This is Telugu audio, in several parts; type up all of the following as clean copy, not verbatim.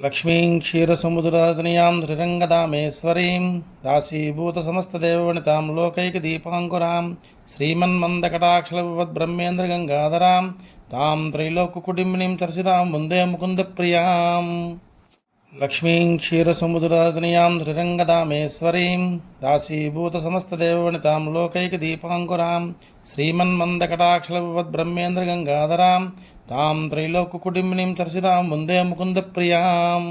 लक्ष्मीं क्षीरसमुद्रातनयां धृरङ्गदामेश्वरीं दासीभूतसमस्तदेववनितां लोकैकदीपाङ्कुरां श्रीमन्मन्दकटाक्षलभवद्ब्रह्मेन्द्रगङ्गाधरां तां त्रैलोक्यकुटुम्बिनीं चर्चितां वन्दे मुकुन्दप्रियाम्। लक्ष्मीं क्षीरसमुद्रातनयां धृरङ्गदामेश्वरीं दासीभूतसमस्तदेववनितां लोकैकदीपाङ्कुरां श्रीमन्मन्दकटाक्षलभवद्ब्रह्मेन्द्रगङ्गाधरां तां त्रैलोक्यकुटुम्बिनीं चर्चितां वन्दे मुकुन्दप्रियाम्।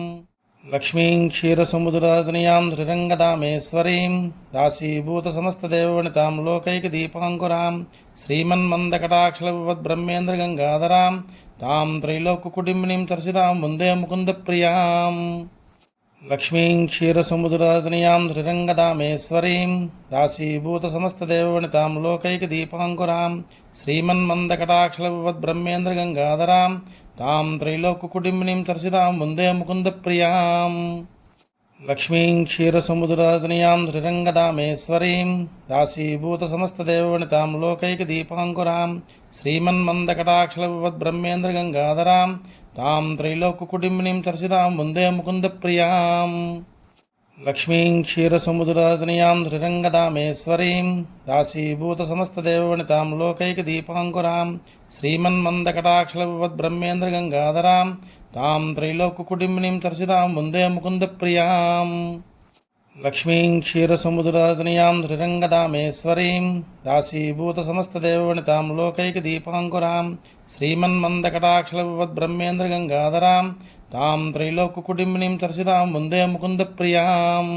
लक्ष्मीं क्षीरसमुद्रातनयां धृरङ्गदामेश्वरीं दासीभूतसमस्तदेववनितां लोकैकदीपाङ्कुरां श्रीमन्मन्दकटाक्षलभवद्ब्रह्मेन्द्रगङ्गाधरां तां त्रैलोक्यकुटुम्बिनीं चर्चितां वन्दे मुकुन्दप्रियाम्। लक्ष्मीं क्षीरसमुद्रातनयां धृरङ्गदामेश्वरीं दासीभूतसमस्तदेववनितां लोकैकदीपाङ्कुरां श्रीमन्मन्दकटाक्षलभवद्ब्रह्मेन्द्रगङ्गाधरां तां त्रैलोक्यकुटुम्बिनीं चर्चितां वन्दे मुकुन्दप्रियाम्। लक्ष्मीं क्षीरसमुद्रातनयां धृरङ्गदामेश्वरीं दासीभूतसमस्तदेववनितां लोकैकदीपाङ्कुरां श्रीमन्मन्दकटाक्षलभवद्ब्रह्मेन्द्रगङ्गाधरां तां त्रैलोक्यकुटुम्बिनीं चर्चितां वन्दे मुकुन्दप्रियाम्। लक्ष्मीं क्षीरसमुद्रातनयां धृरङ्गदामेश्वरीं दासीभूतसमस्तदेववनितां लोकैकदीपाङ्कुरां श्रीमन्मन्दकटाक्षलभवद्ब्रह्मेन्द्रगङ्गाधरां तां त्रैलोक्यकुटुम्बिनीं चर्चितां वन्दे मुकुन्दप्रियाम्। लक्ष्मीं क्षीरसमुद्रातनयां धृरङ्गदामेश्वरीं दासीभूतसमस्तदेववनितां लोकैकदीपाङ्कुरां श्रीमन्मन्दकटाक्षलभवद्ब्रह्मेन्द्रगङ्गाधरां तां त्रैलोक्यकुटुम्बिनीं चर्चितां वन्दे मुकुन्दप्रियाम्।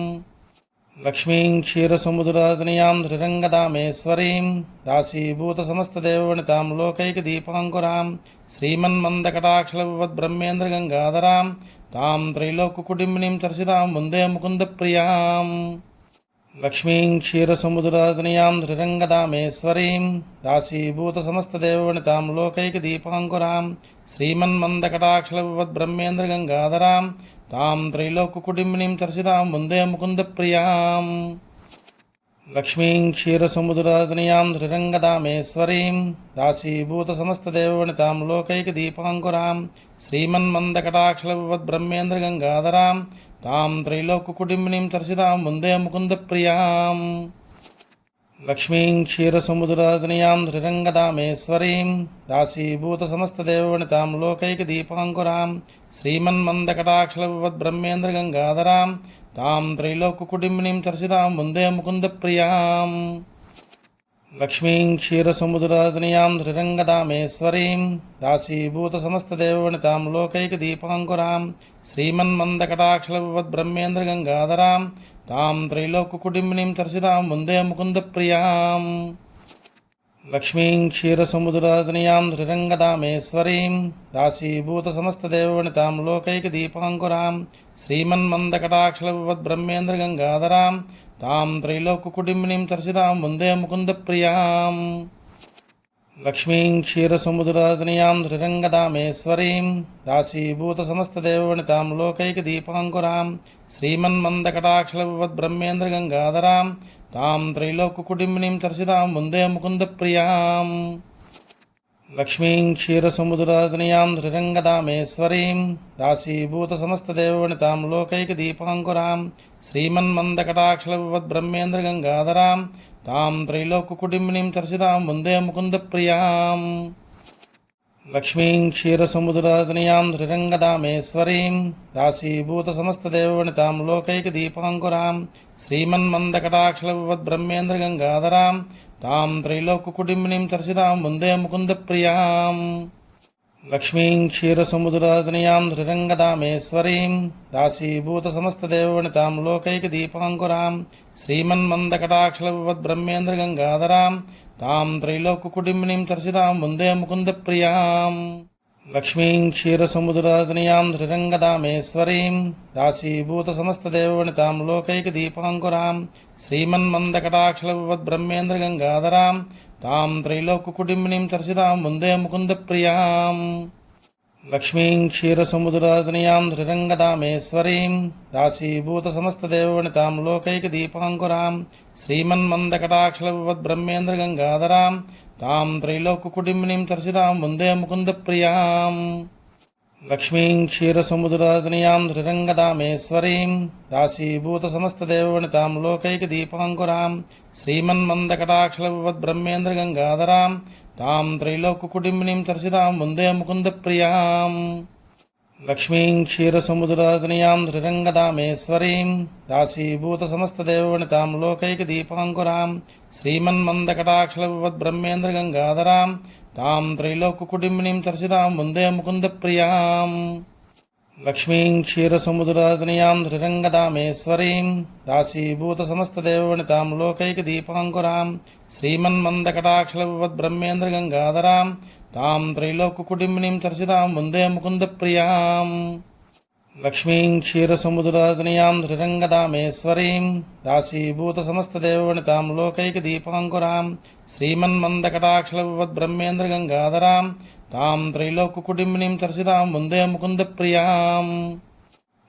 लक्ष्मीं क्षीरसमुद्रातनयां धृरङ्गदामेश्वरीं दासीभूतसमस्तदेववनितां लोकैकदीपाङ्कुरां श्रीमन्मन्दकटाक्षलभवद्ब्रह्मेन्द्रगङ्गाधरां तां त्रैलोक्यकुटुम्बिनीं चर्चितां वन्दे मुकुन्दप्रियाम्। लक्ष्मीं क्षीरसमुद्रातनयां धृरङ्गदामेश्वरीं दासीभूतसमस्तदेववनितां लोकैकदीपाङ्कुरां श्रीमन्मन्दकटाक्षलभवद्ब्रह्मेन्द्रगङ्गाधरां तां त्रैलोक्यकुटुम्बिनीं चर्चितां वन्दे मुकुन्दप्रियाम्। लक्ष्मीं क्षीरसमुद्रातनयां धृरङ्गदामेश्वरीं दासीभूतसमस्तदेववनितां लोकैकदीपाङ्कुरां श्रीमन्मन्दकटाक्षलभवद्ब्रह्मेन्द्रगङ्गाधरां तां त्रैलोक्यकुटुम्बिनीं चर्चितां वन्दे मुकुन्दप्रियाम्। लक्ष्मीं क्षीरसमुद्रातनयां धृरङ्गदामेश्वरीं दासीभूतसमस्तदेववनितां लोकैकदीपाङ्कुरां श्रीमन्मन्दकटाक्षलभवद्ब्रह्मेन्द्रगङ्गाधरां तां त्रैलोक्यकुटुम्बिनीं चर्चितां वन्दे मुकुन्दप्रियाम्। लक्ष्मीं क्षीरसमुद्रातनयां धृरङ्गदामेश्वरीं दासीभूतसमस्तदेववनितां लोकैकदीपाङ्कुरां श्रीमन्मन्दकटाक्षलभवद्ब्रह्मेन्द्रगङ्गाधरां तां त्रैलोक्यकुटुम्बिनीं चर्चितां वन्दे मुकुन्दप्रियाम्। लक्ष्मीं क्षीरसमुद्रातनयां धृरङ्गदामेश्वरीं दासीभूतसमस्तदेववनितां लोकैकदीपाङ्कुरां श्रीमन्मन्दकटाक्षलभवद्ब्रह्मेन्द्रगङ्गाधरां तां त्रैलोक्यकुटुम्बिनीं चर्चितां वन्दे मुकुन्दप्रियाम्। लक्ष्मीं क्षीरसमुद्रातनयां धृरङ्गदामेश्वरीं दासीभूतसमस्तदेववनितां लोकैकदीपाङ्कुरां श्रीमन्मन्दकटाक्षलभवद्ब्रह्मेन्द्रगङ्गाधरां तां त्रैलोक्यकुटुम्बिनीं चर्चितां वन्दे मुकुन्दप्रियाम्। लक्ष्मीं क्षीरसमुद्रातनयां धृरङ्गदामेश्वरीं दासीभूतसमस्तदेववनितां लोकैकदीपाङ्कुरां श्रीमन्मन्दकटाक्षलभवद्ब्रह्मेन्द्रगङ्गाधरां तां त्रैलोक्यकुटुम्बिनीं चर्चितां वन्दे मुकुन्दप्रियाम्। लक्ष्मीं क्षीरसमुद्रातनयां धृरङ्गदामेश्वरीं दासीभूतसमस्तदेववनितां लोकैकदीपाङ्कुरां श्रीमन्मन्दकटाक्षलभवद्ब्रह्मेन्द्रगङ्गाधरां तां त्रैलोक्यकुटुम्बिनीं चर्चितां वन्दे मुकुन्दप्रियाम्। लक्ष्मीं क्षीरसमुद्रातनयां धृरङ्गदामेश्वरीं दासीभूतसमस्तदेववनितां लोकैकदीपाङ्कुरां श्रीमन्मन्दकटाक्षलभवद्ब्रह्मेन्द्रगङ्गाधरां तां त्रैलोक्यकुटुम्बिनीं चर्चितां वन्दे मुकुन्दप्रियाम्। लक्ष्मीं क्षीरसमुद्रातनयां धृरङ्गदामेश्वरीं दासीभूतसमस्तदेववनितां लोकैकदीपाङ्कुरां श्रीमन्मन्दकटाक्षलभवद्ब्रह्मेन्द्रगङ्गाधरां तां त्रैलोक्यकुटुम्बिनीं चर्चितां वन्दे मुकुन्दप्रियाम्। लक्ष्मीं क्षीरसमुद्रातनयां धृरङ्गदामेश्वरीं दासीभूतसमस्तदेववनितां लोकैकदीपाङ्कुरां श्रीमन्मन्दकटाक्षलभवद्ब्रह्मेन्द्रगङ्गाधरां तां त्रैलोक्यकुटुम्बिनीं चर्चितां वन्दे मुकुन्दप्रियाम्। లక్ష్మీం క్షీరసముద్రాతనయాం ధృరంగదామేశ్వరీం దాసీభూతసమస్తదేవవనితాం లోకైకదీపాంకురాం శ్రీమన్మందకటాక్షలభవద్బ్రహ్మేంద్రగంగాధరాం తాం త్రైలోక్యకుటుంబినీం చర్చితాం వందే ముకుందప్రియాం. లక్ష్మీం క్షీరసముద్రాతనయాం ధృరంగదామేశ్వరీం దాసీభూతసమస్తదేవవనితాం లోకైకదీపాంకురాం శ్రీమన్మందకటాక్షలభవద్బ్రహ్మేంద్రగంగాధరాం తాం త్రైలోక్యకుటుంబినీం చర్చితాం వందే ముకుందప్రియాం. లక్ష్మీం క్షీరసముద్రాతనయాం ధృరంగదామేశ్వరీం దాసీభూతసమస్తదేవవనితాం లోకైకదీపాంకురాం శ్రీమన్మందకటాక్షలభవద్బ్రహ్మేంద్రగంగాధరాం తాం త్రైలోక్యకుటుంబినీం చర్చితాం వందే ముకుందప్రియాం. లక్ష్మీం క్షీరసముద్రాతనయాం ధృరంగదామేశ్వరీం దాసీభూతసమస్తదేవవనితాం లోకైకదీపాంకురాం శ్రీమన్మందకటాక్షలభవద్బ్రహ్మేంద్రగంగాధరాం తాం త్రైలోక్యకుటుంబినీం చర్చితాం వందే ముకుందప్రియాం.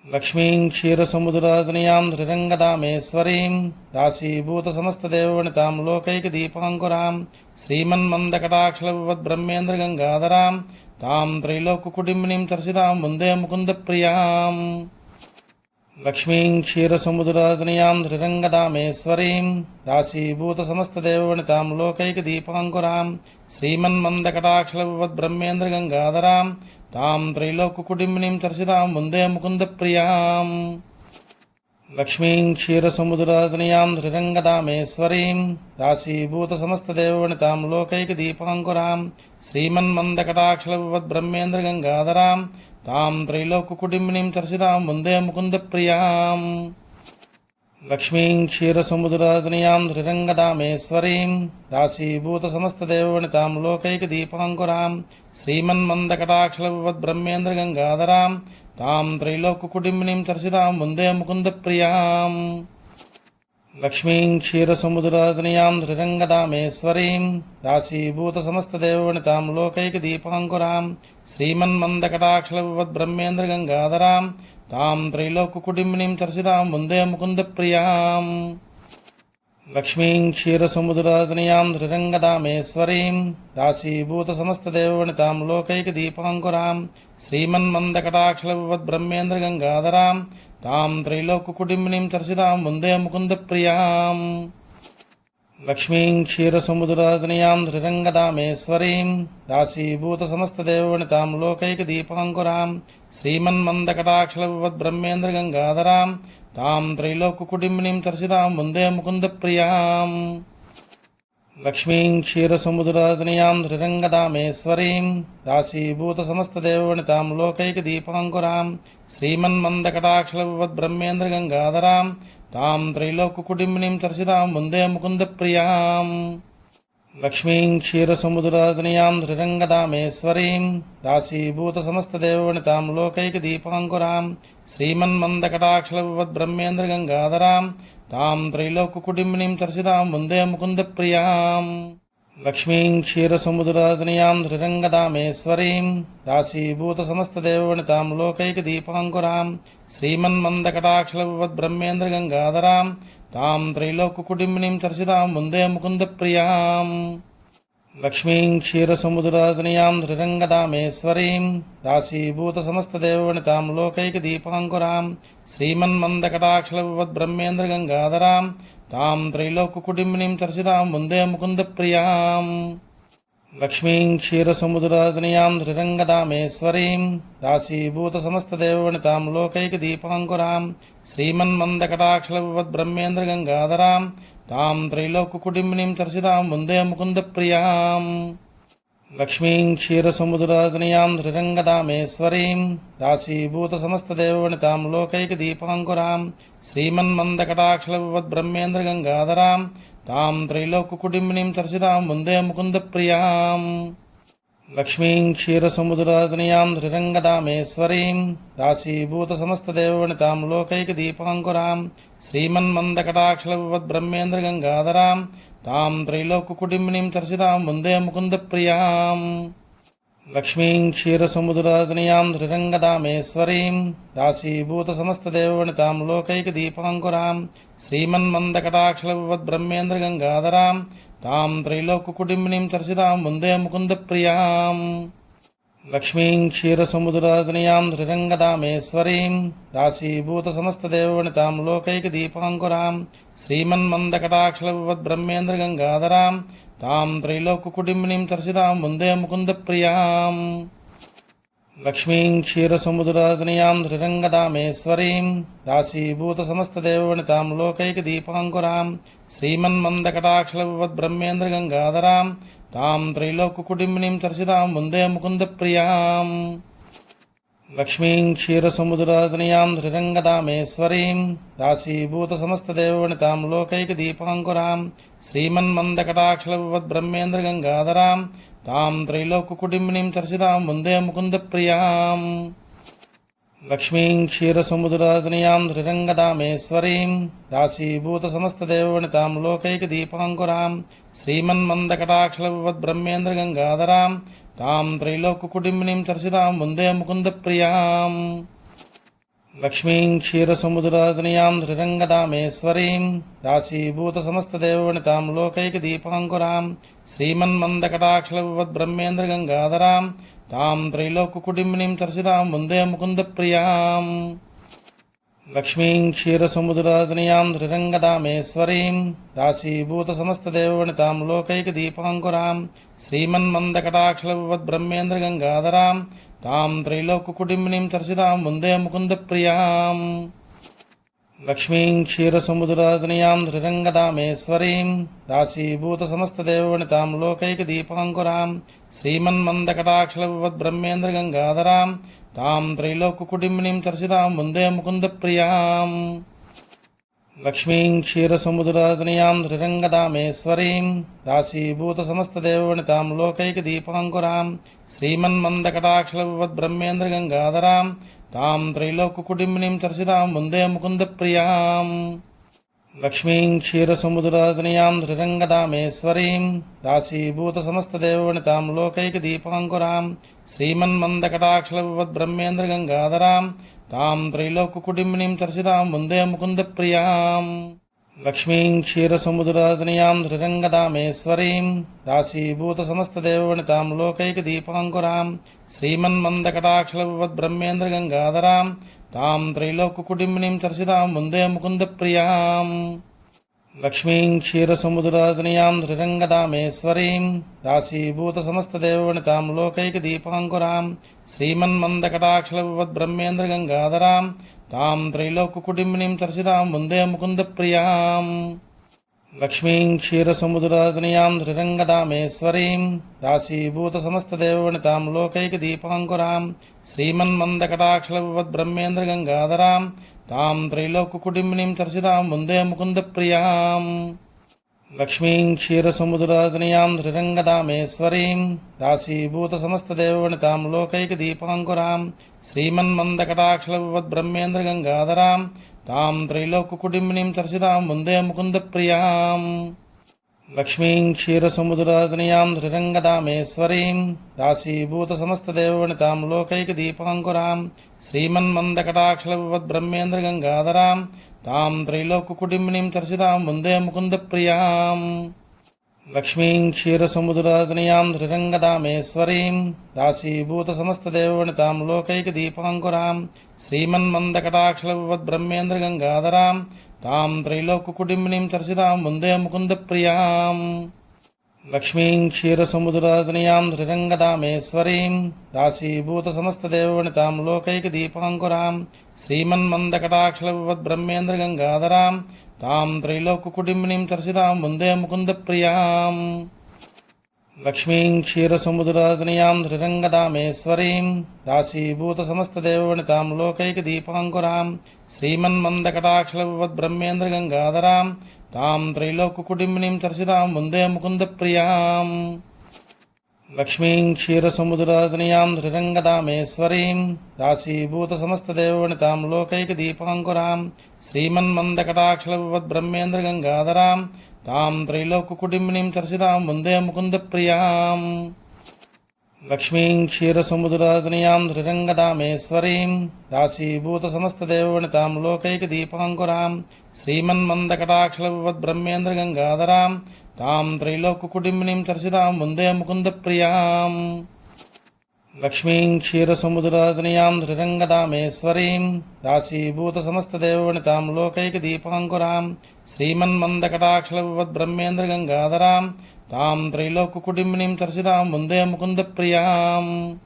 లక్ష్మీం క్షీరసముద్రాతనయాం ధృరంగదామేశ్వరీం దాసీభూతసమస్తదేవవనితాం లోకైకదీపాంకురాం శ్రీమన్మందకటాక్షలభవద్బ్రహ్మేంద్రగంగాధరాం తాం త్రైలోక్యకుటుంబినీం చర్చితాం వందే ముకుందప్రియాం. లక్ష్మీం క్షీరసముద్రాతనయాం ధృరంగదామేశ్వరీం దాసీభూతసమస్తదేవవనితాం లోకైకదీపాంకురాం శ్రీమన్మందకటాక్షలభవద్బ్రహ్మేంద్రగంగాధరాం తాం త్రైలోక్యకుటుంబినీం చర్చితాం వందే ముకుందప్రియాం. లక్ష్మీం క్షీరసముద్రాతనయాం ధృరంగదామేశ్వరీం దాసీభూతసమస్తదేవవనితాం లోకైకదీపాంకురాం శ్రీమన్మందకటాక్షలభవద్బ్రహ్మేంద్రగంగాధరాం తాం త్రైలోక్యకుటుంబినీం చర్చితాం వందే ముకుందప్రియాం. లక్ష్మీం క్షీరసముద్రాతనయాం ధృరంగదామేశ్వరీం దాసీభూతసమస్తదేవవనితాం లోకైకదీపాంకురాం శ్రీమన్మందకటాక్షలభవద్బ్రహ్మేంద్రగంగాధరాం తాం త్రైలోక్యకుటుంబినీం చర్చితాం వందే ముకుందప్రియాం. లక్ష్మీం క్షీరసముద్రాతనయాం ధృరంగదామేశ్వరీం దాసీభూతసమస్తదేవవనితాం లోకైకదీపాంకురాం శ్రీమన్మందకటాక్షలభవద్బ్రహ్మేంద్రగంగాధరాం తాం త్రైలోక్యకుటుంబినీం చర్చితాం వందే ముకుందప్రియాం. లక్ష్మీం క్షీరసముద్రాతనయాం ధృరంగదామేశ్వరీం దాసీభూతసమస్తదేవవనితాం లోకైకదీపాంకురాం శ్రీమన్మందకటాక్షలభవద్బ్రహ్మేంద్రగంగాధరాం తాం త్రైలోక్యకుటుంబినీం చర్చితాం వందే ముకుందప్రియాం. లక్ష్మీం క్షీరసముద్రాతనయాం ధృరంగదామేశ్వరీం దాసీభూతసమస్తదేవవనితాం లోకైకదీపాంకురాం శ్రీమన్మందకటాక్షలభవద్బ్రహ్మేంద్రగంగాధరాం తాం త్రైలోక్యకుటుంబినీం చర్చితాం వందే ముకుందప్రియాం. లక్ష్మీం క్షీరసముద్రాతనయాం ధృరంగదామేశ్వరీం దాసీభూతసమస్తదేవవనితాం లోకైకదీపాంకురాం శ్రీమన్మందకటాక్షలభవద్బ్రహ్మేంద్రగంగాధరాం తాం త్రైలోక్యకుటుంబినీం చర్చితాం వందే ముకుందప్రియాం. లక్ష్మీం క్షీరసముద్రాతనయాం ధృరంగదామేశ్వరీం దాసీభూతసమస్తదేవవనితాం లోకైకదీపాంకురాం శ్రీమన్మందకటాక్షలభవద్బ్రహ్మేంద్రగంగాధరాం తాం త్రైలోక్యకుటుంబినీం చర్చితాం వందే ముకుందప్రియాం. లక్ష్మీం క్షీరసముద్రాతనయాం ధృరంగదామేశ్వరీం దాసీభూతసమస్తదేవవనితాం లోకైకదీపాంకురాం శ్రీమన్మందకటాక్షలభవద్బ్రహ్మేంద్రగంగాధరాం తాం త్రైలోక్యకుటుంబినీం చర్చితాం వందే ముకుందప్రియాం. లక్ష్మీం క్షీరసముద్రాతనయాం ధృరంగదామేశ్వరీం దాసీభూతసమస్తదేవవనితాం లోకైకదీపాంకురాం శ్రీమన్మందకటాక్షలభవద్బ్రహ్మేంద్రగంగాధరాం తాం త్రైలోక్యకుటుంబినీం చర్చితాం వందే ముకుందప్రియాం. లక్ష్మీం క్షీరసముద్రాతనయాం ధృరంగదామేశ్వరీం దాసీభూతసమస్తదేవవనితాం లోకైకదీపాంకురాం శ్రీమన్మందకటాక్షలభవద్బ్రహ్మేంద్రగంగాధరాం తాం త్రైలోక్యకుటుంబినీం చర్చితాం వందే ముకుందప్రియాం. లక్ష్మీం క్షీరసముద్రాతనయాం ధృరంగదామేశ్వరీం దాసీభూతసమస్తదేవవనితాం లోకైకదీపాంకురాం శ్రీమన్మందకటాక్షలభవద్బ్రహ్మేంద్రగంగాధరాం తాం త్రైలోక్యకుటుంబినీం చర్చితాం వందే ముకుందప్రియాం. లక్ష్మీం క్షీరసముద్రాతనయాం ధృరంగదామేశ్వరీం దాసీభూతసమస్తదేవవనితాం లోకైకదీపాంకురాం శ్రీమన్మందకటాక్షలభవద్బ్రహ్మేంద్రగంగాధరాం తాం త్రైలోక్యకుటుంబినీం చర్చితాం వందే ముకుందప్రియాం. లక్ష్మీం క్షీరసముద్రాతనయాం ధృరంగదామేశ్వరీం దాసీభూతసమస్తదేవవనితాం లోకైకదీపాంకురాం శ్రీమన్మందకటాక్షలభవద్బ్రహ్మేంద్రగంగాధరాం తాం త్రైలోక్యకుటుంబినీం చర్చితాం వందే ముకుందప్రియాం. లక్ష్మీం క్షీరసముద్రాతనయాం శ్రీరంగదామేశ్వరీం దాసీభూతసమస్తదేవవనితాం లోకైకదీపాంకురాం శ్రీమన్మందకటాక్షలభవద్బ్రహ్మేంద్రగంగాధరాం తాం త్రైలోక్యకుటుంబినీం చర్చితాం వందే ముకుందప్రియాం. లక్ష్మీం క్షీరసముద్రాతనయాం శ్రీరంగదామేశ్వరీం దాసీభూతసమస్తదేవవనితాం లోకైకదీపాంకురాం శ్రీమన్మందకటాక్షలభవద్బ్రహ్మేంద్రగంగాధరాం తాం త్రైలోక్యకుటుంబినీం చర్చితాం వందే ముకుందప్రియాం. లక్ష్మీం క్షీరసముద్రాతనయాం శ్రీరంగదామేశ్వరీం దాసీభూతసమస్తదేవవనితాం లోకైకదీపాంకురాం శ్రీమన్మందకటాక్షలభవద్బ్రహ్మేంద్రగంగాధరాం తాం త్రైలోక్యకుటుంబినీం చర్చితాం వందే ముకుందప్రియాం. లక్ష్మీం క్షీరసముద్రాతనయాం శ్రీరంగదామేశ్వరీం దాసీభూతసమస్తదేవవనితాం లోకైకదీపాంకురాం శ్రీమన్మందకటాక్షలభవద్బ్రహ్మేంద్రగంగాధరాం తాం త్రైలోక్యకుటుంబినీం చర్చితాం వందే ముకుందప్రియాం. లక్ష్మీం క్షీరసముద్రాతనయాం శ్రీరంగదామేశ్వరీం దాసీభూతసమస్తదేవవనితాం లోకైకదీపాంకురాం శ్రీమన్మందకటాక్షలభవద్బ్రహ్మేంద్రగంగాధరాం తాం త్రైలోక్యకుటుంబినీం చర్చితాం వందే ముకుందప్రియాం. లక్ష్మీం క్షీరసముద్రాతనయాం శ్రీరంగదామేశ్వరీం దాసీభూతసమస్తదేవవనితాం లోకైకదీపాంకురాం శ్రీమన్మందకటాక్షలభవద్బ్రహ్మేంద్రగంగాధరాం తాం త్రైలోక్యకుటుంబినీం చర్చితాం వందే ముకుందప్రియాం. లక్ష్మీం క్షీరసముద్రాతనయాం శ్రీరంగదామేశ్వరీం దాసీభూతసమస్తదేవవనితాం లోకైకదీపాంకురాం శ్రీమన్మందకటాక్షలభవద్బ్రహ్మేంద్రగంగాధరాం తాం త్రైలోక్యకుటుంబినీం చర్చితాం వందే ముకుందప్రియాం. లక్ష్మీం క్షీరసముద్రాతనయాం శ్రీరంగదామేశ్వరీం దాసీభూతసమస్తదేవవనితాం లోకైకదీపాంకురాం శ్రీమన్మందకటాక్షలభవద్బ్రహ్మేంద్రగంగాధరాం తాం త్రైలోక్యకుటుంబినీం చర్చితాం వందే ముకుందప్రియాం. లక్ష్మీం క్షీరసముద్రాతనయాం శ్రీరంగదామేశ్వరీం దాసీభూతసమస్తదేవవనితాం లోకైకదీపాంకురాం శ్రీమన్మందకటాక్షలభవద్బ్రహ్మేంద్రగంగాధరాం తాం త్రైలోక్యకుటుంబినీం చర్చితాం వందే ముకుందప్రియాం. లక్ష్మీం క్షీరసముద్రాతనయాం శ్రీరంగదామేశ్వరీం దాసీభూతసమస్తదేవవనితాం లోకైకదీపాంకురాం శ్రీమన్మందకటాక్షలభవద్బ్రహ్మేంద్రగంగాధరాం తాం త్రైలోక్యకుటుంబినీం చర్చితాం వందే ముకుందప్రియాం. లక్ష్మీం క్షీరసముద్రాతనయాం శ్రీరంగదామేశ్వరీం దాసీభూతసమస్తదేవవనితాం లోకైకదీపాంకురాం శ్రీమన్మందకటాక్షలభవద్బ్రహ్మేంద్రగంగాధరాం తాం త్రైలోక్యకుటుంబినీం చర్చితాం వందే ముకుందప్రియాం. లక్ష్మీం క్షీరసముద్రాతనయాం శ్రీరంగదామేశ్వరీం దాసీభూతసమస్తదేవవనితాం లోకైకదీపాంకురాం శ్రీమన్మందకటాక్షలభవద్బ్రహ్మేంద్రగంగాధరాం తాం త్రైలోక్యకుటుంబినీం చర్చితాం వందే ముకుందప్రియాం. లక్ష్మీం క్షీరసముద్రాతనయాం శ్రీరంగదామేశ్వరీం దాసీభూతసమస్తదేవవనితాం లోకైకదీపాంకురాం శ్రీమన్మందకటాక్షలభవద్బ్రహ్మేంద్రగంగాధరాం తాం త్రైలోక్యకుటుంబినీం చర్చితాం వందే ముకుందప్రియాం. లక్ష్మీం క్షీరసముద్రాతనయాం శ్రీరంగదామేశ్వరీం దాసీభూతసమస్తదేవవనితాం లోకైకదీపాంకురాం శ్రీమన్మందకటాక్షలభవద్బ్రహ్మేంద్రగంగాధరాం తాం త్రైలోక్యకుటుంబినీం చర్చితాం వందే ముకుందప్రియాం. లక్ష్మీం క్షీరసముద్రాతనయాం శ్రీరంగదామేశ్వరీం దాసీభూతసమస్తదేవవనితాం లోకైకదీపాంకురాం శ్రీమన్మందకటాక్షలభవద్బ్రహ్మేంద్రగంగాధరాం తాం త్రైలోక్యకుటుంబినీం చర్చితాం వందే ముకుందప్రియాం. లక్ష్మీం క్షీరసముద్రాతనయాం శ్రీరంగదామేశ్వరీం దాసీభూతసమస్తదేవవనితాం లోకైకదీపాంకురాం శ్రీమన్మందకటాక్షలభవద్బ్రహ్మేంద్రగంగాధరాం తాం త్రైలోక్యకుటుంబినీం చర్చితాం వందే ముకుందప్రియాం. లక్ష్మీం క్షీరసముద్రాతనయాం శ్రీరంగదామేశ్వరీం దాసీభూతసమస్తదేవవనితాం లోకైకదీపాంకురాం శ్రీమన్మందకటాక్షలభవద్బ్రహ్మేంద్రగంగాధరాం తాం త్రైలోక్యకుటుంబినీం చర్చితాం వందే ముకుందప్రియాం. లక్ష్మీం క్షీరసముద్రాతనయాం శ్రీరంగదామేశ్వరీం దాసీభూతసమస్తదేవవనితాం లోకైకదీపాంకురాం శ్రీమన్మందకటాక్షలభవద్బ్రహ్మేంద్రగంగాధరాం తాం త్రైలోక్యకుటుంబినీం చర్చితాం వందే ముకుందప్రియాం. లక్ష్మీం క్షీరసముద్రాతనయాం శ్రీరంగదామేశ్వరీం దాసీభూతసమస్తదేవవనితాం లోకైకదీపాంకురాం శ్రీమన్మందకటాక్షలభవద్బ్రహ్మేంద్రగంగాధరాం తాం త్రైలోక్యకుటుంబినీం చర్చితాం వందే ముకుందప్రియాం. లక్ష్మీం క్షీరసముద్రాతనయాం ధృరంగదామేశ్వరీం దాసీభూతసమస్తదేవవనితాం లోకైకదీపాంకురాం శ్రీమన్మందకటాక్షలభవద్బ్రహ్మేంద్రగంగాధరాం తాం త్రైలోక్యకుటుంబినీం చర్చితాం వందే ముకుందప్రియాం.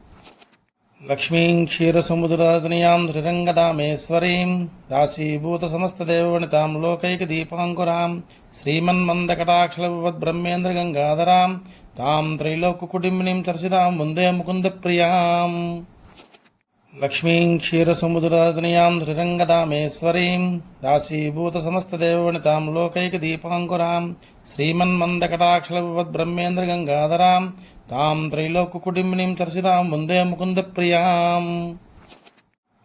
లక్ష్మీం క్షీరసముద్రాతనయాం ధృరంగదామేశ్వరీం దాసీభూతసమస్తదేవవనితాం లోకైకదీపాంకురాం శ్రీమన్మందకటాక్షలభవద్బ్రహ్మేంద్రగంగాధరాం తాం త్రైలోక్యకుటుంబినీం చర్చితాం వందే ముకుందప్రియాం. లక్ష్మీం క్షీరసముద్రాతనయాం ధృరంగదామేశ్వరీం దాసీభూతసమస్తదేవవనితాం లోకైకదీపాంకురాం శ్రీమన్మందకటాక్షలభవద్బ్రహ్మేంద్రగంగాధరాం తాం త్రైలోక్యకుటుంబినీం చర్చితాం వందే ముకుందప్రియాం.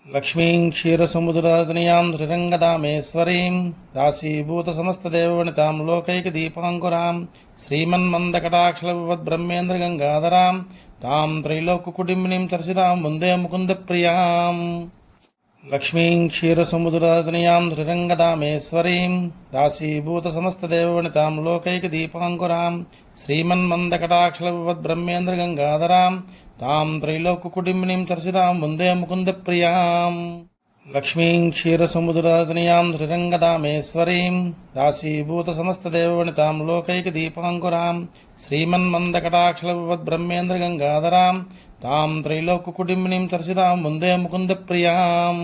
లక్ష్మీం క్షీరసముద్రాతనయాం ధృరంగదామేశ్వరీం దాసీభూతసమస్తదేవవనితాం లోకైకదీపాంకురాం శ్రీమన్మందకటాక్షలభవద్బ్రహ్మేంద్రగంగాధరాం తాం త్రైలోక్యకుటుంబినీం చర్చితాం వందే ముకుందప్రియాం. లక్ష్మీం క్షీరసముద్రాతనయాం ధృరంగదామేశ్వరీం దాసీభూతసమస్తదేవవనితాం లోకైకదీపాంకురాం శ్రీమన్మందకటాక్షలభవద్బ్రహ్మేంద్రగంగాధరాం తాం త్రైలోక్యకుటుంబినీం చర్చితాం వందే ముకుందప్రియాం. లక్ష్మీం క్షీరసముద్రాతనయాం ధృరంగదామేశ్వరీం దాసీభూతసమస్తదేవవనితాం లోకైకదీపాంకురాం శ్రీమన్మందకటాక్షలభవద్బ్రహ్మేంద్రగంగాధరాం తాం త్రైలోక్యకుటుంబినీం చర్చితాం వందే ముకుందప్రియాం.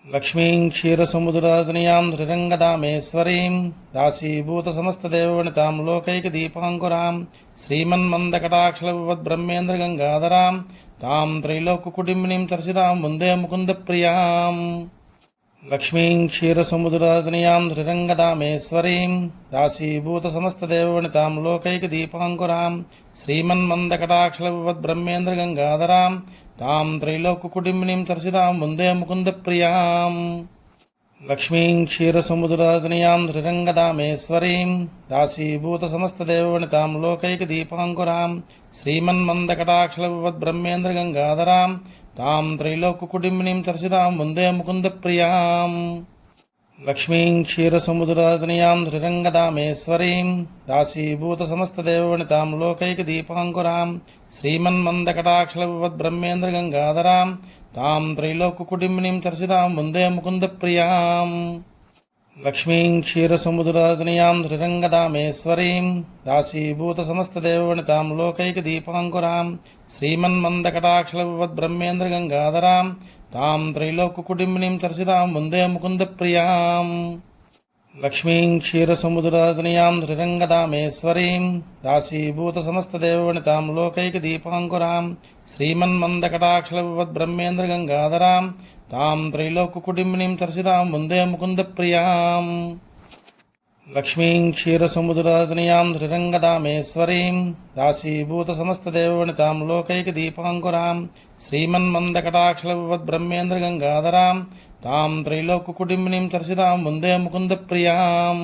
లక్ష్మీం క్షీరసముద్రాతనయాం ధృరంగదామేశ్వరీం దాసీభూతసమస్తదేవవనితాం లోకైకదీపాంకురాం శ్రీమన్మందకటాక్షలభవద్బ్రహ్మేంద్రగంగాధరాం తాం త్రైలోక్యకుటుంబినీం చర్చితాం వందే ముకుందప్రియాం. లక్ష్మీం క్షీరసముద్రాతనయాం ధృరంగదామేశ్వరీం దాసీభూతసమస్తదేవవనితాం లోకైకదీపాంకురాం శ్రీమన్మందకటాక్షలభవద్బ్రహ్మేంద్రగంగాధరాం తాం త్రైలోక్యకుటుంబినీం చర్చితాం వందే ముకుందప్రియాం. లక్ష్మీం క్షీరసముద్రాతనయాం ధృరంగదామేశ్వరీం దాసీభూతసమస్తదేవవనితాం లోకైకదీపాంకురాం శ్రీమన్మందకటాక్షలభవద్బ్రహ్మేంద్రగంగాధరాం తాం త్రైలోక్యకుటుంబినీం చర్చితాం వందే ముకుందప్రియాం. లక్ష్మీం క్షీరసముద్రాతనయాం ధృరంగదామేశ్వరీం దాసీభూతసమస్తదేవవనితాం లోకైకదీపాంకురాం శ్రీమన్మందకటాక్షలభవద్బ్రహ్మేంద్రగంగాధరాం తాం త్రైలోక్యకుటుంబినీం చర్చితాం వందే ముకుందప్రియాం. లక్ష్మీం క్షీరసముద్రాతనయాం ధృరంగదామేశ్వరీం దాసీభూతసమస్తదేవవనితాం లోకైకదీపాంకురాం శ్రీమన్మందకటాక్షలభవద్బ్రహ్మేంద్రగంగాధరాం తాం త్రైలోక్యకుటుంబినీం చర్చితాం వందే ముకుందప్రియాం. లక్ష్మీం క్షీరసముద్రాతనయాం ధృరంగదామేశ్వరీం దాసీభూతసమస్తదేవవనితాం లోకైకదీపాంకురాం శ్రీమన్మందకటాక్షలభవద్బ్రహ్మేంద్రగంగాధరాం తాం త్రైలోక్యకుటుంబినీం చర్చితాం వందే ముకుందప్రియాం. లక్ష్మీం క్షీరసముద్రాతనయాం ధృరంగదామేశ్వరీం దాసీభూతసమస్తదేవవనితాం లోకైకదీపాంకురాం శ్రీమన్మందకటాక్షలభవద్బ్రహ్మేంద్రగంగాధరాం తాం త్రైలోక్యకుటుంబినీం చర్చితాం వందే ముకుందప్రియాం.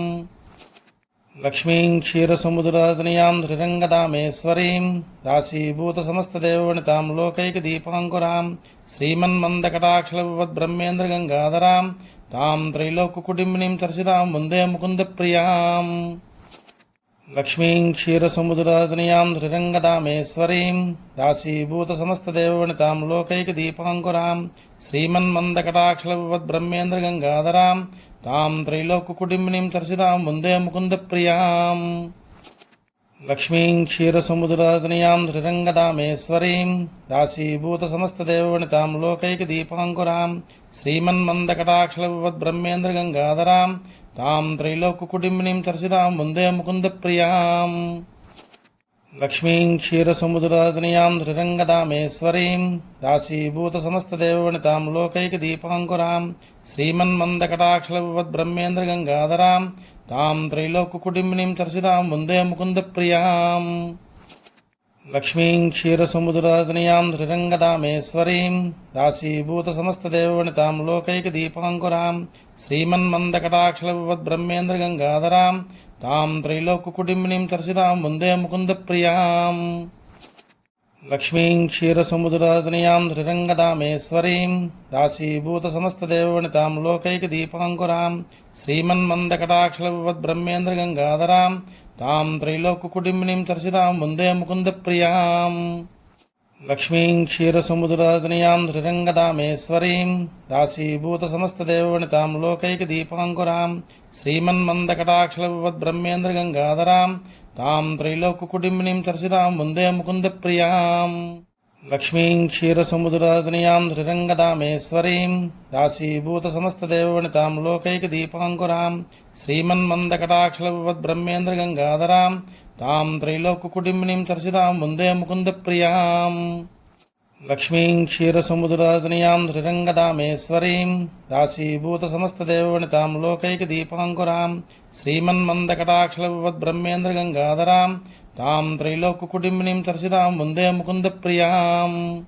లక్ష్మీం క్షీరసముద్రాతనయాం ధృరంగదామేశ్వరీం దాసీభూతసమస్తదేవవనితాం లోకైకదీపాంకురాం శ్రీమన్మందకటాక్షలభవద్బ్రహ్మేంద్రగంగాధరాం తాం త్రైలోక్యకుటుంబినీం చర్చితాం వందే ముకుందప్రియాం. లక్ష్మీం క్షీరసముద్రాతనయాం ధృరంగదామేశ్వరీం దాసీభూతసమస్తదేవవనితాం లోకైకదీపాంకురాం శ్రీమన్మందకటాక్షలభవద్బ్రహ్మేంద్రగంగాధరాం తాం త్రైలోక్యకుటుంబినీం చర్చితాం వందే ముకుందప్రియాం. లక్ష్మీం క్షీరసముద్రాతనయాం ధృరంగదామేశ్వరీం దాసీభూతసమస్తదేవవనితాం లోకైకదీపాంకురాం శ్రీమన్మందకటాక్షలభవద్బ్రహ్మేంద్రగంగాధరాం తాం త్రైలోక్యకుటుంబినీం చర్చితాం వందే ముకుందప్రియాం. లక్ష్మీం క్షీరసముద్రాతనయాం ధృరంగదామేశ్వరీం దాసీభూతసమస్తదేవవనితాం లోకైకదీపాంకురాం శ్రీమన్మందకటాక్షలభవద్బ్రహ్మేంద్రగంగాధరాం తాం త్రైలోక్యకుటుంబినీం చర్చితాం వందే ముకుందప్రియాం. లక్ష్మీం క్షీరసముద్రాతనయాం ధృరంగదామేశ్వరీం దాసీభూతసమస్తదేవవనితాం లోకైకదీపాంకురాం శ్రీమన్మందకటాక్షలభవద్బ్రహ్మేంద్రగంగాధరాం తాం త్రైలోక్యకుటుంబినీం చర్చితాం వందే ముకుందప్రియాం. లక్ష్మీం క్షీరసముద్రాతనయాం ధృరంగదామేశ్వరీం దాసీభూతసమస్తదేవవనితాం లోకైకదీపాంకురాం శ్రీమన్మందకటాక్షలభవద్బ్రహ్మేంద్రగంగాధరాం తాం త్రైలోక్యకుటుంబినీం చర్చితాం వందే ముకుందప్రియాం. లక్ష్మీం క్షీరసముద్రాతనయాం ధృరంగదామేశ్వరీం దాసీభూతసమస్తదేవవనితాం లోకైకదీపాంకురాం శ్రీమన్మందకటాక్షలభవద్బ్రహ్మేంద్రగంగాధరాం తాం త్రైలోక్యకుటుంబినీం చర్చితాం వందే ముకుందప్రియాం. లక్ష్మీం క్షీరసముద్రాతనయాం ధృరంగదామేశ్వరీం దాసీభూతసమస్తదేవవనితాం లోకైకదీపాంకురాం శ్రీమన్మందకటాక్షలభవద్బ్రహ్మేంద్రగంగాధరాం తాం త్రైలోక్యకుటుంబినీం చర్చితాం వందే ముకుందప్రియాం. లక్ష్మీం క్షీరసముద్రాతనయాం ధృరంగదామేశ్వరీం దాసీభూతసమస్తదేవవనితాం లోకైకదీపాంకురాం శ్రీమన్మందకటాక్షలభవద్బ్రహ్మేంద్రగంగాధరాం తాం త్రైలోక్యకుటుంబినీం చర్చితాం వందే ముకుందప్రియాం.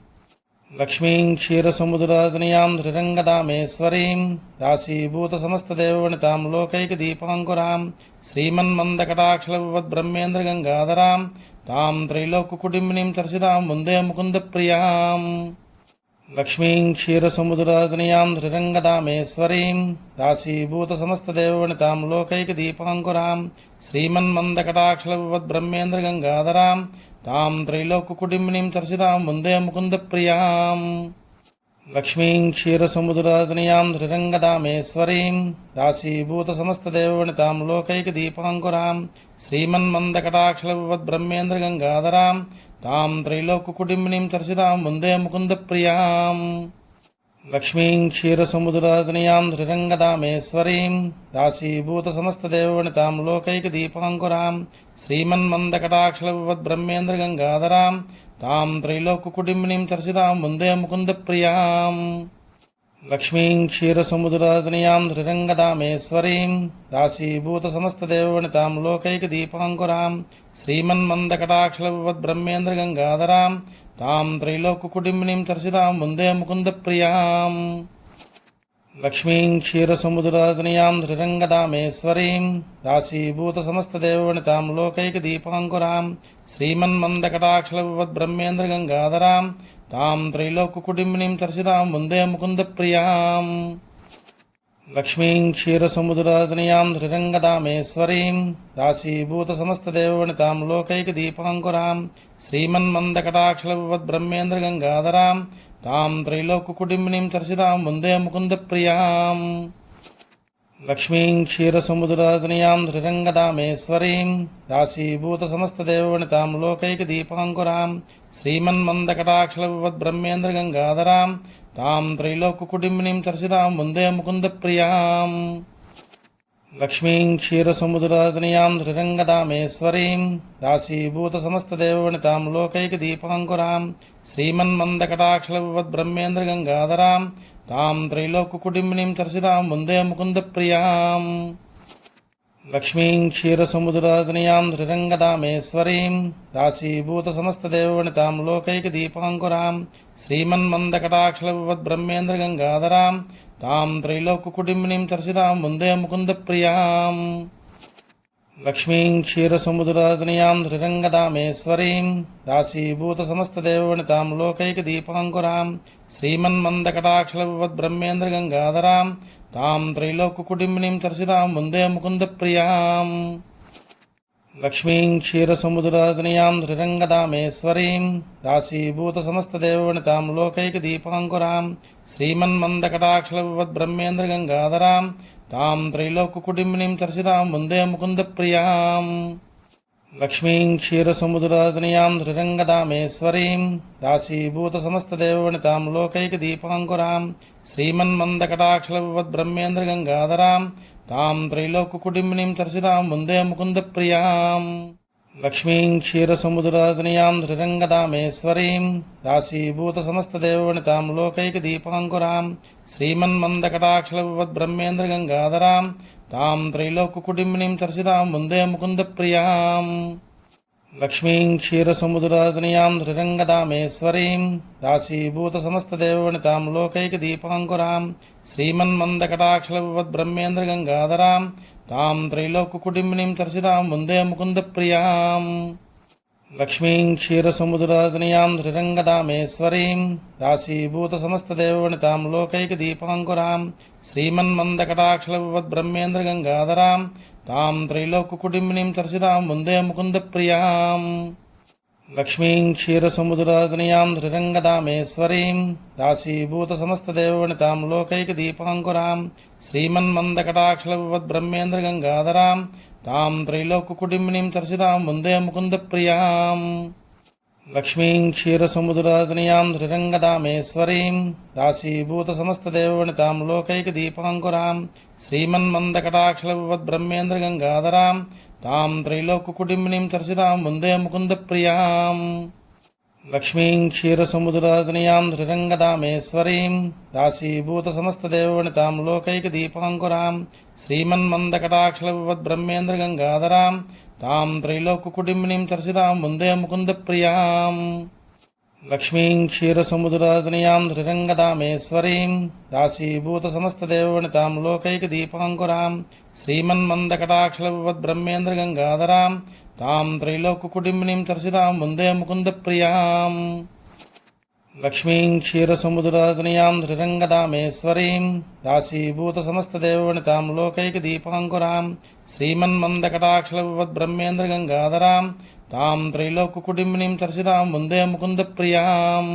లక్ష్మీం క్షీరసముద్రాతనయాం ధృరంగదామేశ్వరీం దాసీభూతసమస్తదేవవనితాం లోకైకదీపాంకురాం శ్రీమన్మందకటాక్షలభవద్బ్రహ్మేంద్రగంగాధరాం తాం త్రైలోక్యకుటుంబినీం చర్చితాం వందే ముకుందప్రియాం. లక్ష్మీం క్షీరసముద్రాతనయాం ధృరంగదామేశ్వరీం దాసీభూతసమస్తదేవవనితాం లోకైకదీపాంకురాం శ్రీమన్మందకటాక్షలభవద్బ్రహ్మేంద్రగంగాధరాం తాం త్రైలోక్యకుటుంబినీం చర్చితాం వందే ముకుందప్రియాం. లక్ష్మీం క్షీరసముద్రాతనయాం ధృరంగదామేశ్వరీం దాసీభూతసమస్తదేవవనితాం లోకైకదీపాంకురాం శ్రీమన్మందకటాక్షలభవద్బ్రహ్మేంద్రగంగాధరాం తాం త్రైలోక్యకుటుంబినీం చర్చితాం వందే ముకుందప్రియాం. లక్ష్మీం క్షీరసముద్రాతనయాం ధృరంగదామేశ్వరీం దాసీభూతసమస్తదేవవనితాం లోకైకదీపాంకురాం శ్రీమన్మందకటాక్షలభవద్బ్రహ్మేంద్రగంగాధరాం తాం త్రైలోక్యకుటుంబినీం చర్చితాం వందే ముకుందప్రియాం. లక్ష్మీం క్షీరసముద్రాతనయాం ధృరంగదామేశ్వరీం దాసీభూతసమస్తదేవవనితాం లోకైకదీపాంకురాం శ్రీమన్మందకటాక్షలభవద్బ్రహ్మేంద్రగంగాధరాం తాం త్రైలోక్యకుటుంబినీం చర్చితాం వందే ముకుందప్రియాం. లక్ష్మీం క్షీరసముద్రాతనయాం ధృరంగదామేశ్వరీం దాసీభూతసమస్తదేవవనితాం లోకైకదీపాంకురాం శ్రీమన్మందకటాక్షలభవద్బ్రహ్మేంద్రగంగాధరాం తాం త్రైలోక్యకుటుంబినీం చర్చితాం వందే ముకుందప్రియాం. లక్ష్మీం క్షీరసముద్రాతనయాం ధృరంగదామేశ్వరీం దాసీభూతసమస్తదేవవనితాం లోకైకదీపాంకురాం శ్రీమన్మందకటాక్షలభవద్బ్రహ్మేంద్రగంగాధరాం తాం త్రైలోక్యకుటుంబినీం చర్చితాం వందే ముకుందప్రియాం. లక్ష్మీం క్షీరసముద్రాతనయాం ధృరంగదామేశ్వరీం దాసీభూతసమస్తదేవవనితాం లోకైకదీపాంకురాం శ్రీమన్మందకటాక్షలభవద్బ్రహ్మేంద్రగంగాధరాం తాం త్రైలోక్యకుటుంబినీం చర్చితాం వందే ముకుందప్రియాం. లక్ష్మీం క్షీరసముద్రాతనయాం ధృరంగదామేశ్వరీం దాసీభూతసమస్తదేవవనితాం లోకైకదీపాంకురాం శ్రీమన్మందకటాక్షలభవద్బ్రహ్మేంద్రగంగాధరాం తాం త్రైలోక్యకుటుంబినీం చర్చితాం వందే ముకుందప్రియాం. లక్ష్మీం క్షీరసముద్రాతనయాం ధృరంగదామేశ్వరీం దాసీభూతసమస్తదేవవనితాం లోకైకదీపాంకురాం శ్రీమన్మందకటాక్షలభవద్బ్రహ్మేంద్రగంగాధరాం తాం త్రైలోక్యకుటుంబినీం చర్చితాం వందే ముకుందప్రియాం. లక్ష్మీం క్షీరసముద్రాతనయాం ధృరంగదామేశ్వరీం దాసీభూతసమస్తదేవవనితాం లోకైకదీపాంకురాం శ్రీమన్మందకటాక్షలభవద్బ్రహ్మేంద్రగంగాధరాం తాం త్రైలోక్యకుటుంబినీం చర్చితాం వందే ముకుందప్రియాం. లక్ష్మీం క్షీరసముద్రాతనయాం ధృరంగదామేశ్వరీం దాసీభూతసమస్తదేవవనితాం లోకైకదీపాంకురాం శ్రీమన్మందకటాక్షలభవద్బ్రహ్మేంద్రగంగాధరాం తాం త్రైలోక్యకుటుంబినీం చర్చితాం వందే ముకుందప్రియాం. లక్ష్మీం క్షీరసముద్రాతనయాం ధృరంగదామేశ్వరీం దాసీభూతసమస్తదేవవనితాం లోకైకదీపాంకురాం శ్రీమన్మందకటాక్షలభవద్బ్రహ్మేంద్రగంగాధరాం తాం త్రైలోక్యకుటుంబినీం చర్చితాం వందే ముకుందప్రియాం. లక్ష్మీం క్షీరసముద్రాతనయాం ధృరంగదామేశ్వరీం దాసీభూతసమస్తదేవవనితాం లోకైకదీపాంకురాం శ్రీమన్మందకటాక్షలభవద్బ్రహ్మేంద్రగంగాధరాం తాం త్రైలోక్యకుటుంబినీం చర్చితాం వందే ముకుందప్రియాం. లక్ష్మీం క్షీరసముద్రాతనయాం ధృరంగదామేశ్వరీం దాసీభూతసమస్తదేవవనితాం లోకైకదీపాంకురాం శ్రీమన్మందకటాక్షలభవద్బ్రహ్మేంద్రగంగాధరాం తాం త్రైలోక్యకుటుంబినీం చర్చితాం వందే ముకుందప్రియాం. లక్ష్మీం క్షీరసముద్రాతనయాం ధృరంగదామేశ్వరీం దాసీభూతసమస్తదేవవనితాం లోకైకదీపాంకురాం శ్రీమన్మందకటాక్షలభవద్బ్రహ్మేంద్రగంగాధరాం తాం త్రైలోక్యకుటుంబినీం చర్చితాం వందే ముకుందప్రియాం. లక్ష్మీం క్షీరసముద్రాతనయాం ధృరంగదామేశ్వరీం దాసీభూతసమస్తదేవవనితాం లోకైకదీపాంకురాం శ్రీమన్మందకటాక్షలభవద్బ్రహ్మేంద్రగంగాధరాం తాం త్రైలోక్యకుటుంబినీం చర్చితాం వందే ముకుందప్రియాం. లక్ష్మీం క్షీరసముద్రాతనయాం ధృరంగదామేశ్వరీం దాసీభూతసమస్తదేవవనితాం లోకైకదీపాంకురాం శ్రీమన్మందకటాక్షలభవద్బ్రహ్మేంద్రగంగాధరాం తాం త్రైలోక్యకుటుంబినీం చర్చితాం వందే ముకుందప్రియాం. లక్ష్మీం క్షీరసముద్రాతనయాం ధృరంగదామేశ్వరీం దాసీభూతసమస్తదేవవనితాం లోకైకదీపాంకురాం శ్రీమన్మందకటాక్షలభవద్బ్రహ్మేంద్రగంగాధరాం తాం త్రైలోక్యకుటుంబినీం చర్చితాం వందే ముకుందప్రియాం. లక్ష్మీం క్షీరసముద్రాతనయాం ధృరంగదామేశ్వరీం దాసీభూతసమస్తదేవవనితాం లోకైకదీపాంకురాం శ్రీమన్మందకటాక్షలభవద్బ్రహ్మేంద్రగంగాధరాం తాం త్రైలోక్యకుటుంబినీం చర్చితాం వందే ముకుందప్రియాం. లక్ష్మీం క్షీరసముద్రాతనయాం ధృరంగదామేశ్వరీం దాసీభూతసమస్తదేవవనితాం లోకైకదీపాంకురాం శ్రీమన్మందకటాక్షలభవద్బ్రహ్మేంద్రగంగాధరాం తాం త్రైలోక్యకుటుంబినీం చర్చితాం వందే ముకుందప్రియాం.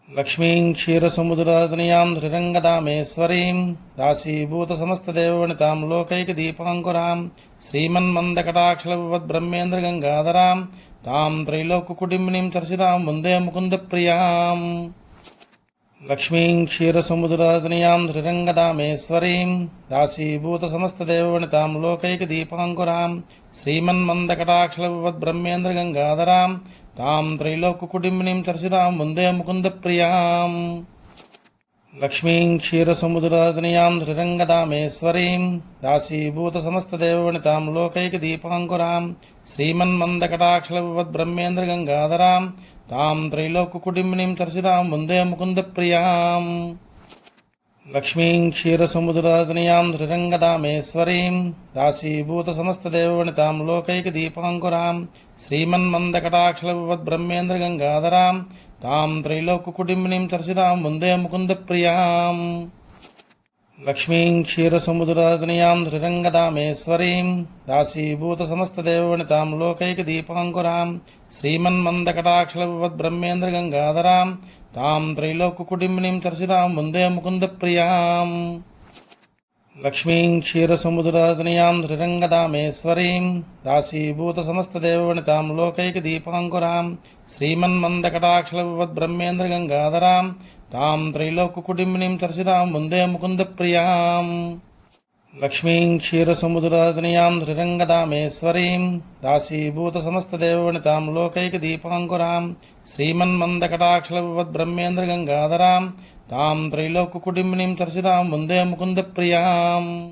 లక్ష్మీం క్షీరసముద్రాతనయాం ధృరంగదామేశ్వరీం దాసీభూతసమస్తదేవవనితాం లోకైకదీపాంకురాం శ్రీమన్మందకటాక్షలభవద్బ్రహ్మేంద్రగంగాధరాం తాం త్రైలోక్యకుటుంబినీం చర్చితాం వందే ముకుందప్రియాం. లక్ష్మీం క్షీరసముద్రాతనయాం ధృరంగదామేశ్వరీం దాసీభూతసమస్తదేవవనితాం లోకైకదీపాంకురాం శ్రీమన్మందకటాక్షలభవద్బ్రహ్మేంద్రగంగాధరాం తాం త్రైలోక్యకుటుంబినీం చర్చితాం వందే ముకుందప్రియాం. లక్ష్మీం క్షీరసముద్రాతనయాం ధృరంగదామేశ్వరీం దాసీభూతసమస్తదేవవనితాం లోకైకదీపాంకురాం శ్రీమన్మందకటాక్షలభవద్బ్రహ్మేంద్రగంగాధరాం తాం త్రైలోక్యకుటుంబినీం చర్చితాం వందే ముకుందప్రియాం. లక్ష్మీం క్షీరసముద్రాతనయాం ధృరంగదామేశ్వరీం దాసీభూతసమస్తదేవవనితాం లోకైకదీపాంకురాం శ్రీమన్మందకటాక్షలభవద్బ్రహ్మేంద్రగంగాధరాం తాం త్రైలోక్యకుటుంబినీం చర్చితాం వందే ముకుందప్రియాం. లక్ష్మీం క్షీరసముద్రాతనయాం ధృరంగదామేశ్వరీం దాసీభూతసమస్తదేవవనితాం లోకైకదీపాంకురాం శ్రీమన్మందకటాక్షలభవద్బ్రహ్మేంద్రగంగాధరాం తాం త్రైలోక్యకుటుంబినీం చర్చితాం వందే ముకుందప్రియాం. లక్ష్మీం క్షీరసముద్రాతనయాం ధృరంగదామేశ్వరీం దాసీభూతసమస్తదేవవనితాం లోకైకదీపాంకురాం శ్రీమన్మందకటాక్షలభవద్బ్రహ్మేంద్రగంగాధరాం తాం త్రైలోక్యకుటుంబినీం చర్చితాం వందే ముకుందప్రియాం. లక్ష్మీం క్షీరసముద్రాతనయాం ధృరంగదామేశ్వరీం దాసీభూతసమస్తదేవవనితాం లోకైకదీపాంకురాం శ్రీమన్మందకటాక్షలభవద్బ్రహ్మేంద్రగంగాధరాం తాం త్రైలోక్యకుటుంబినీం చర్చితాం వందే ముకుందప్రియాం.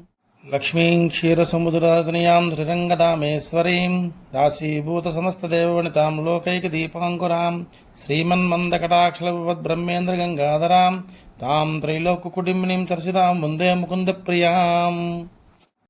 లక్ష్మీం క్షీరసముద్రాతనయాం ధృరంగదామేశ్వరీం దాసీభూతసమస్తదేవవనితాం లోకైకదీపాంకురాం శ్రీమన్మందకటాక్షలభవద్బ్రహ్మేంద్రగంగాధరాం తాం త్రైలోక్యకుటుంబినీం చర్చితాం వందే ముకుందప్రియాం.